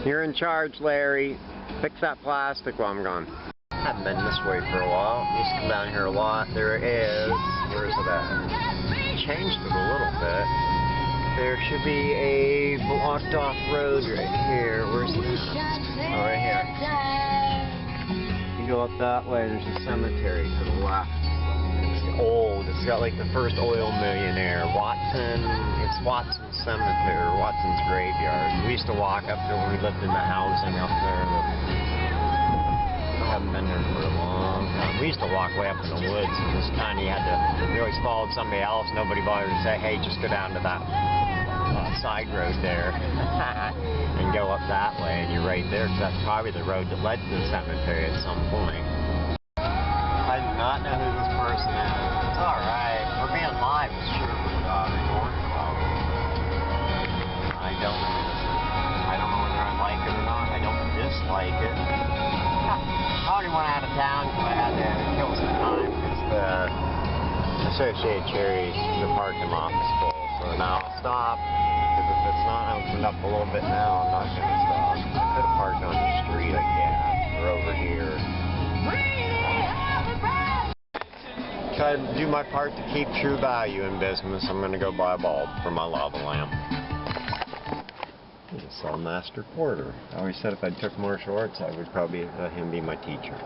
You're in charge, Larry. Fix that plastic while I'm gone. I haven't been this way for a while. Used to come down here a lot. There it is. Where is it at? Changed it a little bit. There should be a blocked off road right here. Where's it? Oh, right here. You go up that way, there's a cemetery to the left. It's old. It's got like the first oil millionaire. Watson. It's Watson's cemetery, or Watson's graveyard. We used to walk up there when we lived in the housing up there. I haven't been there for a long time. We used to walk way up in the woods, and this kind of you had to, we always followed somebody else. Nobody bothered to say, hey, just go down to that side road there and go up that way, and you're right there, because that's probably the road that led to the cemetery at some point. I do not know who this person is. It's alright. We're being live. It's sure recording about it. I don't know who this is. I don't know whether I like it or not. I don't dislike it. I already went out of town because I had to kill some time because the Associated Cherries, the parking lot was full. So now I'll stop. Because if it's not opened up a little bit now, I'm not going to stop. I could have parked on the street, I guess, or over here. Try to do my part to keep true value in business. I'm going to go buy a bulb for my lava lamp. He's a Cellmaster Porter. I always said if I took martial arts, I would probably let him be my teacher.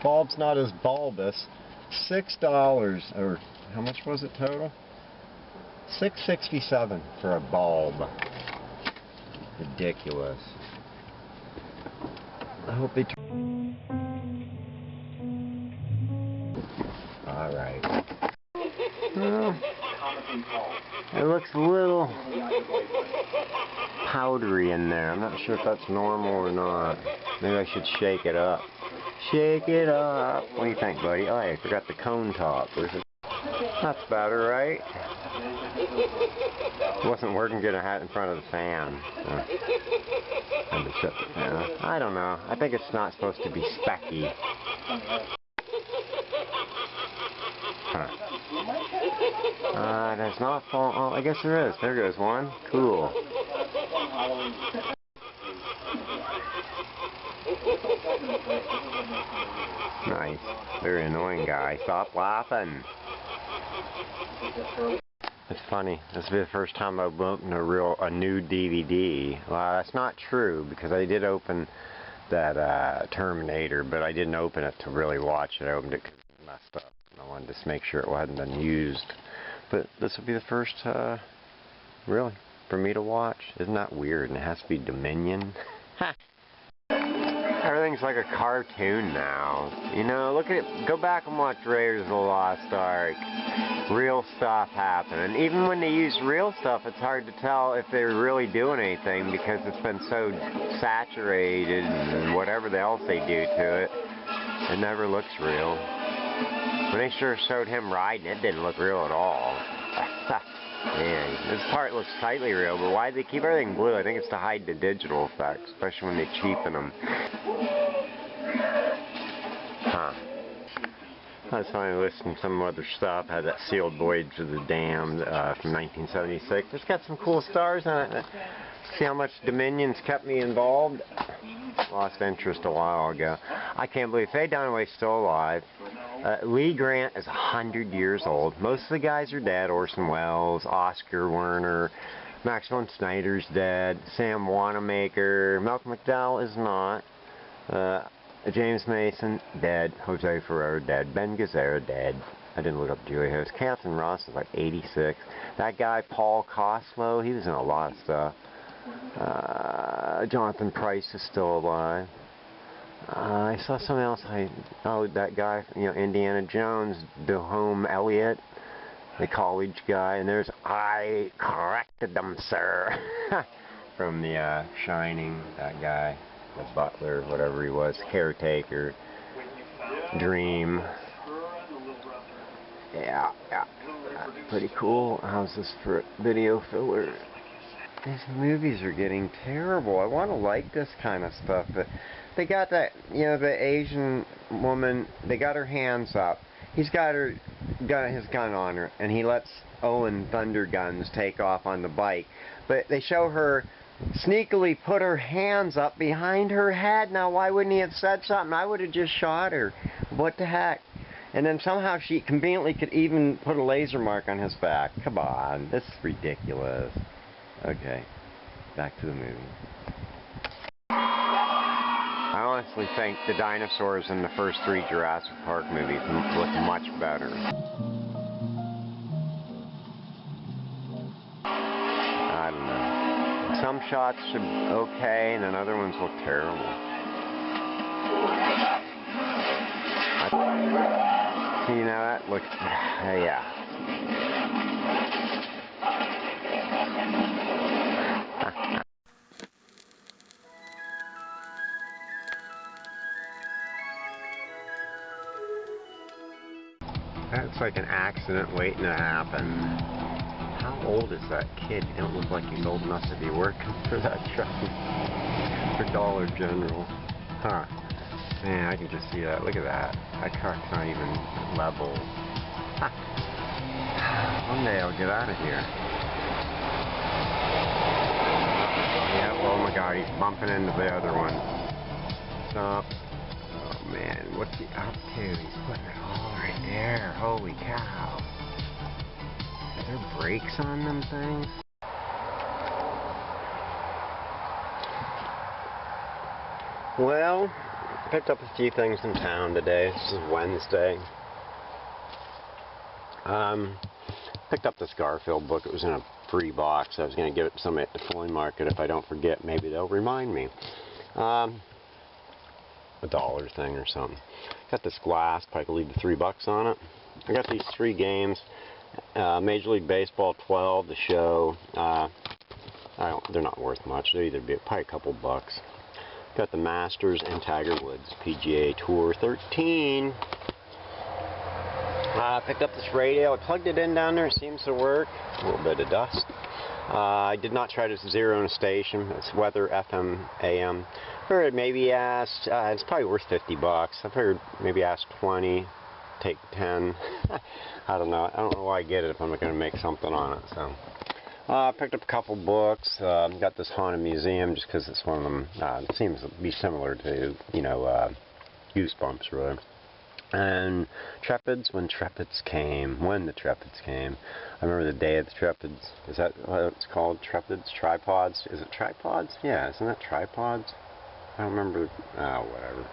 Bulb's not as bulbous. $6, or how much was it total? $6.67 for a bulb. Ridiculous. I hope they. All right. Well, it looks a little powdery in there. I'm not sure if that's normal or not. Maybe I should shake it up. Shake it up. What do you think, buddy? Oh, I forgot the cone top. Where's it? That's better, right? It wasn't working good. I had it in front of the fan. Had to shut the fan off. I don't know. I think it's not supposed to be specky. Huh. There's not fall. Oh, I guess there is. There goes one. Cool. Nice. Very annoying guy. Stop laughing. It's funny. This will be the first time I've opened a new DVD. Well, that's not true because I did open that Terminator, but I didn't open it to really watch it. I opened it because it messed up. I wanted to make sure it hadn't been used. But this will be the first, really, for me to watch. Isn't that weird? And it has to be Dominion. Everything's like a cartoon now. You know, look at it. Go back and watch Raiders of the Lost Ark. Real stuff happening. Even when they use real stuff, it's hard to tell if they're really doing anything because it's been so saturated and whatever else they do to it. It never looks real. When they sure showed him riding, it didn't look real at all. Man, this part looks slightly real, but why do they keep everything blue? I think it's to hide the digital effects, especially when they cheapen them. Huh. I was finally listening to some other stuff. Had that Sealed Voyage of the Damned from 1976. It's got some cool stars on it. See how much Dominion's kept me involved? Lost interest a while ago. I can't believe Faye Dunaway's still alive. Lee Grant is 100 years old. Most of the guys are dead. Orson Welles, Oscar Werner, Max von Snyder's dead. Sam Wanamaker, Malcolm McDowell is not. James Mason, dead. Jose Ferrer, dead. Ben Gazzara, dead. I didn't look up Julie Harris. Catherine Ross is like 86. That guy, Paul Koslow, he was in a lot of stuff. Jonathan Pryce is still alive. I saw something else. That guy, you know, Indiana Jones, Duhome Elliott, the college guy. And there's, I corrected them, sir. From the Shining, that guy, the butler, whatever he was, caretaker, Dream. Yeah. Pretty cool. How's this for video filler? These movies are getting terrible. I want to like this kind of stuff, but they got that, you know, the Asian woman, they got her hands up. He's got his gun on her, and he lets Owen Thunder Guns take off on the bike. But they show her sneakily put her hands up behind her head. Now, why wouldn't he have said something? I would have just shot her. What the heck? And then somehow she conveniently could even put a laser mark on his back. Come on, this is ridiculous. Okay, back to the movie. I honestly think the dinosaurs in the first 3 Jurassic Park movies look much better. I don't know. Some shots are okay, and then other ones look terrible. You know, that looks... yeah. That's like an accident waiting to happen. How old is that kid? He don't look like he's old enough to be working for that truck. For Dollar General. Huh. Man, I can just see that. Look at that. That car's not even level. One day I'll get out of here. Yeah, oh my God, he's bumping into the other one. Stop. Oh man, what's he up to? He's putting it all right there. Holy cow. Are there brakes on them things? Well, picked up a few things in town today. This is Wednesday. Picked up this Garfield book. It was in a free box. I was going to give it to somebody at the flea market. If I don't forget, maybe they'll remind me. $1 thing or something. Got this glass. Probably could leave the $3 on it. I got these 3 games. Major League Baseball 12, the show. They're not worth much. They'll either be probably a couple bucks. Got the Masters and Tiger Woods PGA Tour 13. Picked up this radio. I plugged it in down there. It seems to work. A little bit of dust. I did not try to zero in a station. It's weather FM AM. I figured maybe asked. It's probably worth $50. I figured maybe ask 20, take 10. I don't know. I don't know why I get it if I'm not going to make something on it. So. Picked up a couple books. Got this Haunted Museum just because it's one of them. It seems to be similar to, you know, Goosebumps, really. And Trepids, when the Trepids came. I remember the day of the Trepids. Is that what it's called? Trepids? Tripods? Is it tripods? Yeah, isn't that tripods? I don't remember. Oh, whatever.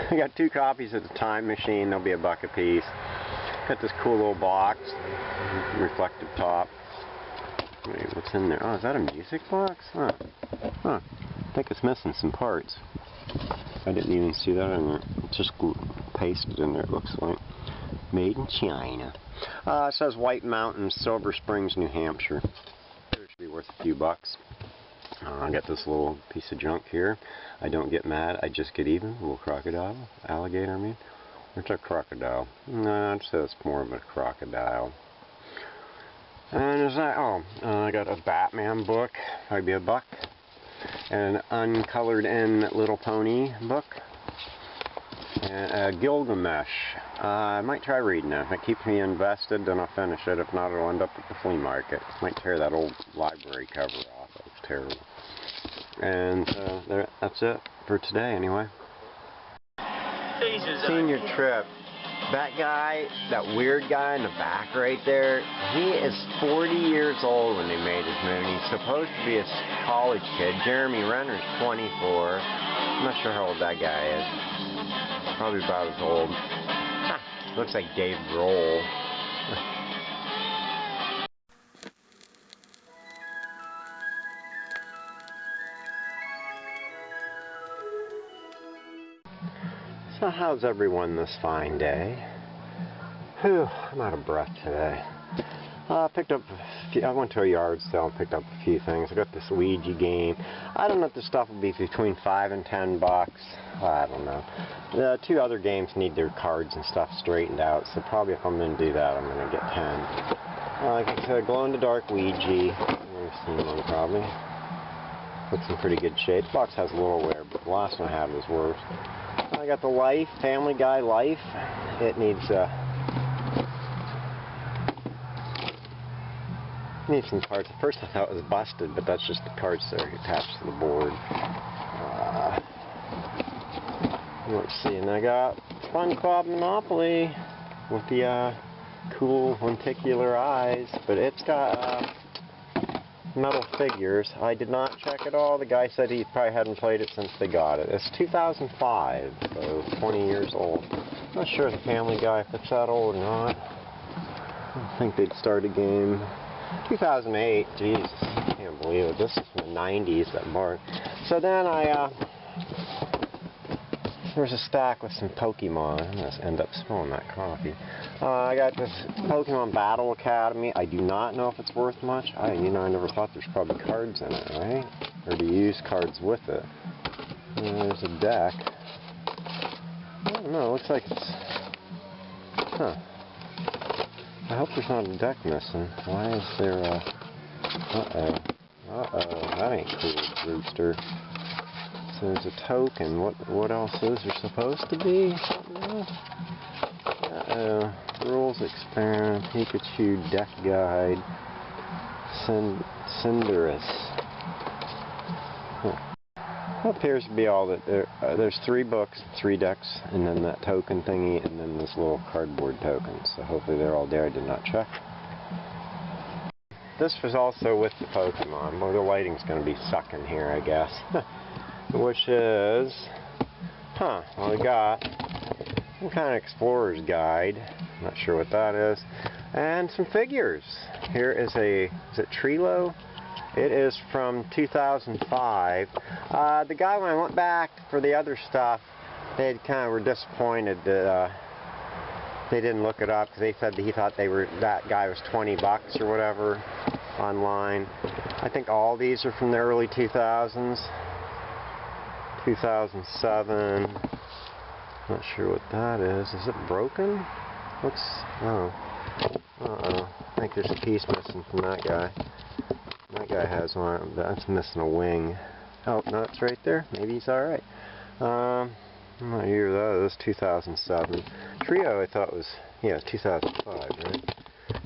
I got 2 copies of The Time Machine. They'll be $1 a piece. Got this cool little box. Reflective top. Wait, what's in there? Oh, is that a music box? Huh. I think it's missing some parts. I didn't even see that in there. It's just pasted in there, it looks like. Made in China. It says White Mountains, Silver Springs, New Hampshire. It should be worth a few bucks. I got this little piece of junk here. I don't get mad, I just get even. A little crocodile. Alligator, I mean. Where's that crocodile? No, it says it's more of a crocodile. And there's that. I got a Batman book. Probably be $1. And an uncolored in Little Pony book. And Gilgamesh. I might try reading it. If it keeps me invested, then I'll finish it. If not, it'll end up at the flea market. Might tear that old library cover off. That was terrible. And that's it for today, anyway. Senior trip. That guy, that weird guy in the back right there, he is 40 years old when they made this movie. He's supposed to be a college kid. Jeremy Renner's 24. I'm not sure how old that guy is. Probably about as old. Looks like Dave Grohl. So how's everyone this fine day? Whew, I'm out of breath today. Picked up a few, I went to a yard sale and picked up a few things. I got this Ouija game. I don't know if this stuff will be between $5 and $10. I don't know. The 2 other games need their cards and stuff straightened out, so probably if I'm going to do that, I'm going to get 10. Like I said, glow-in-the-dark Ouija. You've seen one probably. Looks in pretty good shape. The box has a little wear, but the last one I had was worse. I got the Life, Family Guy Life. It needs Need some cards. At first I thought it was busted, but that's just the cards that are attached to the board. Let's see, and I got SpongeBob Monopoly with the cool lenticular eyes, but it's got metal figures. I did not check at all. The guy said he probably hadn't played it since they got it. It's 2005, so 20 years old. Not sure the Family Guy if it's that old or not. I don't think they'd start a game. 2008, jeez, I can't believe it. This is from the 90s, that mark. So then there's a stack with some Pokemon. I'm going to end up spilling that coffee. I got this Pokemon Battle Academy. I do not know if it's worth much. I never thought there's probably cards in it, right? Or do you use cards with it? There's a deck. I don't know, it looks like it's... Huh. I hope there's not a deck missing. Why is there a... Uh-oh. Uh-oh. That ain't cool, Rooster. So there's a token. What else is there supposed to be? Something else? Uh-oh. Rules Experiment. Pikachu Deck Guide. Cinderace. Huh. That appears to be all that there's 3 books, 3 decks, and then that token thingy, and then this little cardboard token. So hopefully they're all there. I did not check. This was also with the Pokemon. Well, the lighting's going to be sucking here, I guess. Which is, well, we got some kind of explorer's guide. Not sure what that is. And some figures. Here is is it Trilo? It is from 2005. The guy, when I went back for the other stuff, they kind of were disappointed that they didn't look it up, because they said that he thought that guy was 20 bucks or whatever online. I think all these are from the early 2000s. 2007. Not sure what that is. Is it broken? Looks. Oh. Uh-oh. I think there's a piece missing from that guy. That guy has one. That's missing a wing. Oh, no, it's right there. Maybe he's alright. I'm not sure that is. 2007. Trio, I thought was, 2005, right?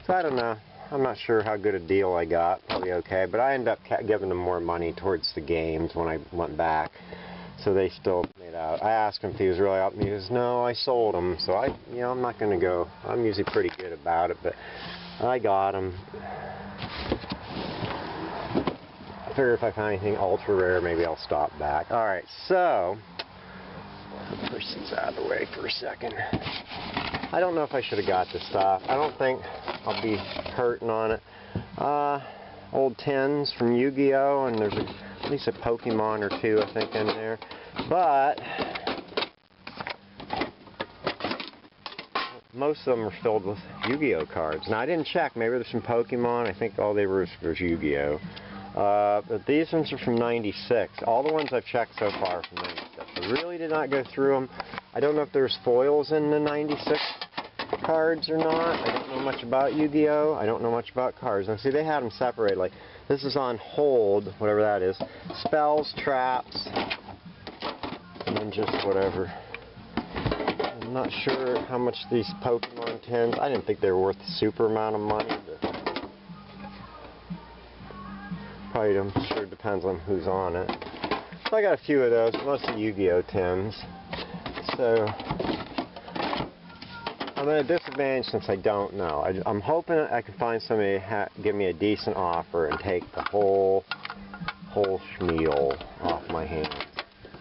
So I don't know. I'm not sure how good a deal I got. Probably okay. But I ended up giving them more money towards the games when I went back. So they still made out. I asked him if he was really up, and he goes, "No, I sold them." So I'm not going to go. I'm usually pretty good about it, but I got them. I figure if I find anything ultra rare, maybe I'll stop back. All right, so push this out of the way for a second. I don't know if I should have got this stuff. I don't think I'll be hurting on it. Old tins from Yu-Gi-Oh, and there's at least a Pokemon or 2, I think, in there. But most of them are filled with Yu-Gi-Oh cards. Now, I didn't check. Maybe there's some Pokemon. I think all they were was Yu-Gi-Oh. But these ones are from 96. All the ones I've checked so far are from 96. I really did not go through them. I don't know if there's foils in the 96 cards or not. I don't know much about Yu-Gi-Oh. I don't know much about cards. Now, see, they had them separated. Like, this is on hold, whatever that is. Spells, traps, and then just whatever. I'm not sure how much these Pokemon tins. I didn't think they were worth a super amount of money. But probably, I'm sure it depends on who's on it. So I got a few of those, mostly Yu-Gi-Oh tins. So I'm at a disadvantage since I don't know. I'm hoping I can find somebody to give me a decent offer and take the whole schmeal off my hands.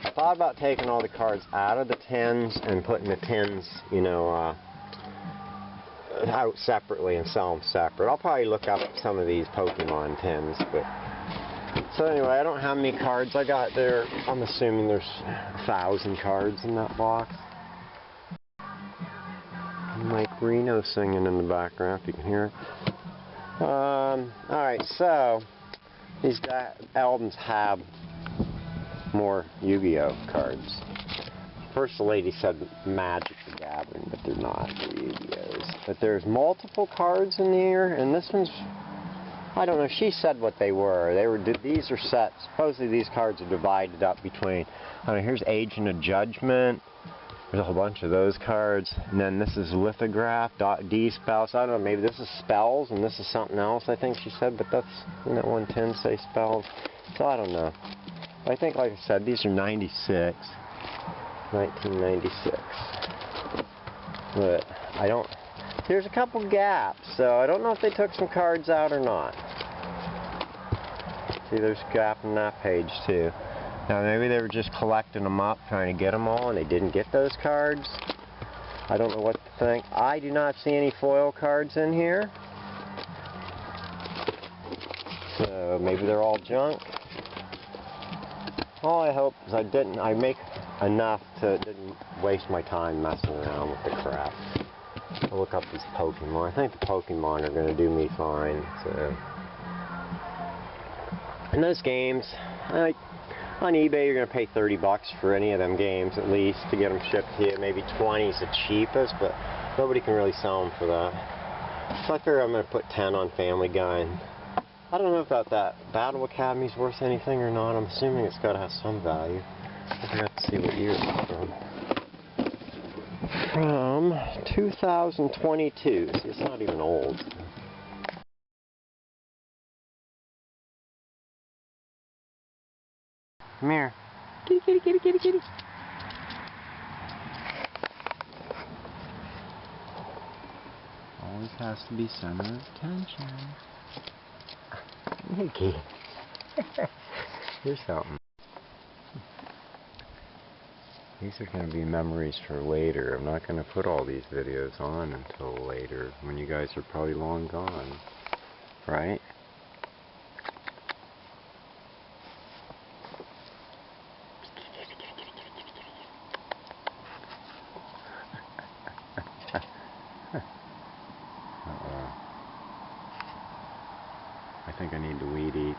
I thought about taking all the cards out of the tins and putting the tins, out separately and sell them separate. I'll probably look up some of these Pokemon tins, but so anyway, I don't know how many cards I got there. I'm assuming there's 1,000 cards in that box. Mike Reno singing in the background, if you can hear it. Alright, so these albums have more Yu-Gi-Oh cards. First the lady said Magic the Gathering, but they're not. They're Yu-Gi-Ohs. But there's multiple cards in here, and this one's, I don't know, she said what they were. These are sets. Supposedly these cards are divided up between, I don't know, here's Agent of Judgment. There's a whole bunch of those cards. And then this is lithograph, .D spells. I don't know, maybe this is spells and this is something else, I think she said, but that's, isn't that 110 say spells? So I don't know. I think, like I said, these are 1996. But I don't, there's a couple gaps, so I don't know if they took some cards out or not. See, there's a gap in that page too. Now maybe they were just collecting them up, trying to get them all, and they didn't get those cards. I don't know what to think. I do not see any foil cards in here. So maybe they're all junk. All I hope is I make enough to didn't waste my time messing around with the crap. I'll look up these Pokemon. I think the Pokemon are going to do me fine. So, and those games, on eBay you're going to pay $30 for any of them games at least to get them shipped to you. Maybe 20 is the cheapest, but nobody can really sell them for that. So I figure I'm going to put 10 on Family Guy. And I don't know about that Battle Academy's worth anything or not. I'm assuming it's got to have some value. I forgot to see what year it's from. From 2022. See, it's not even old. Come here. Kitty, kitty, kitty, kitty, kitty. Always has to be center of attention. Nikki. Here's something. These are going to be memories for later. I'm not going to put all these videos on until later, when you guys are probably long gone. Right? I think I need to weed eat.